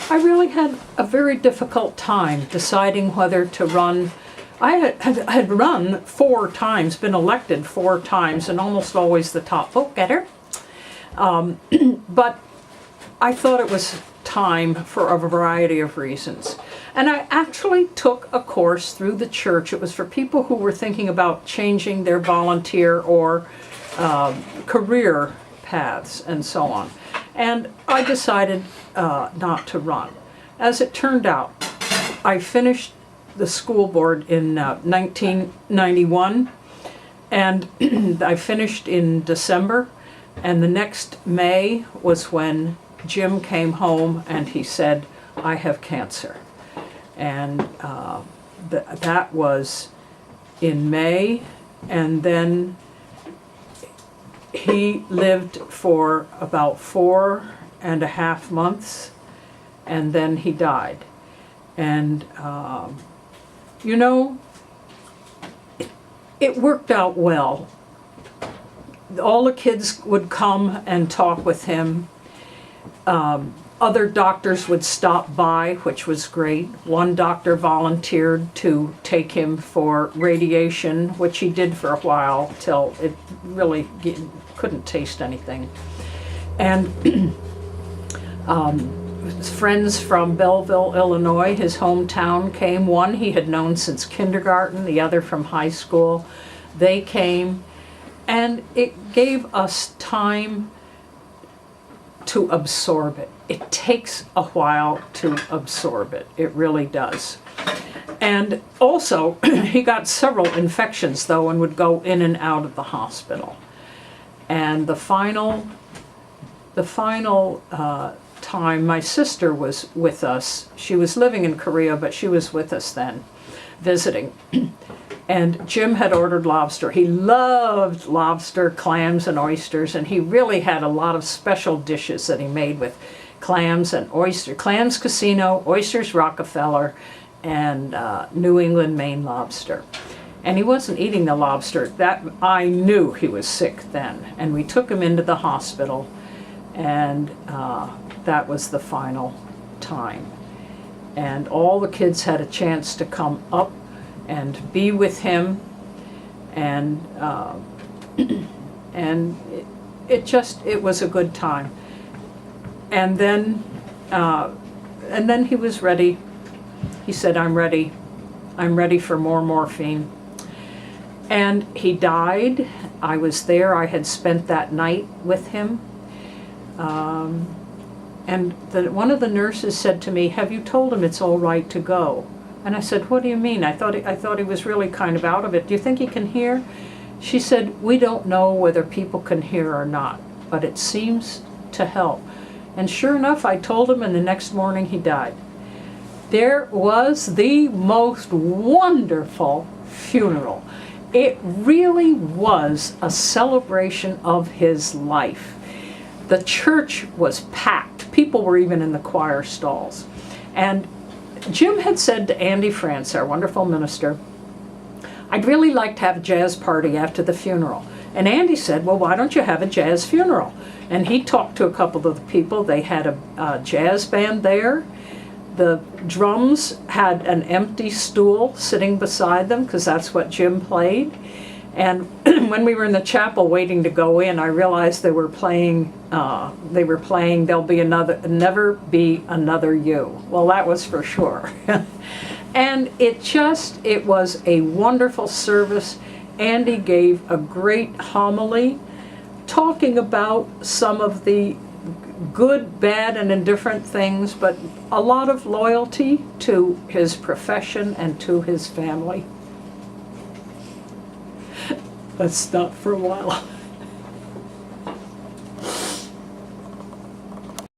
I really had a very difficult time deciding whether to run. I had run 4 times, been elected 4 times, and almost always the top vote getter. But I thought it was time for a variety of reasons. And I actually took a course through the church. It was for people who were thinking about changing their volunteer or career paths and so on. And I decided not to run. As it turned out, I finished the school board in 1991, and I finished in December, and the next May was when Jim came home and he said, "I have cancer." And that was in May, and then he lived for about 4.5 months, and then he died. And you know, it worked out well. All the kids would come and talk with him. Other doctors would stop by, which was great. One doctor volunteered to take him for radiation, which he did for a while till it really couldn't taste anything. And friends from Belleville, Illinois, his hometown, came. One he had known since kindergarten, the other from high school. They came, and it gave us time to absorb it. It takes a while to absorb it. It really does. And also, he got several infections, though, and would go in and out of the hospital. And the final time, my sister was with us. She was living in Korea, but she was with us then, visiting. And Jim had ordered lobster. He loved lobster, clams, and oysters, and he really had a lot of special dishes that he made with clams and oyster. Clams Casino, oysters Rockefeller, and New England Maine lobster. And he wasn't eating the lobster. That I knew he was sick then, and we took him into the hospital, and that was the final time. And all the kids had a chance to come up and be with him, and and it was a good time. And then he was ready. He said, I'm ready for more morphine." And he died. I was there. I had spent that night with him. And one of the nurses said to me, "Have you told him it's all right to go?" And I said, "What do you mean? I thought he was really kind of out of it. Do you think he can hear?" She said, "We don't know whether people can hear or not, but it seems to help." And sure enough, I told him, and the next morning he died. There was the most wonderful funeral. It really was a celebration of his life. The church was packed. People were even in the choir stalls. And Jim had said to Andy France, our wonderful minister, "I'd really like to have a jazz party after the funeral." And Andy said, "Well, why don't you have a jazz funeral?" And he talked to a couple of the people. They had a jazz band there. The drums had an empty stool sitting beside them, because that's what Jim played. And when we were in the chapel waiting to go in, I realized they were playing "There'll Be Another, Never Be Another You." Well, that was for sure. And it was a wonderful service. Andy gave a great homily talking about some of the good, bad, and indifferent things, but a lot of loyalty to his profession and to his family. Let's stop for a while.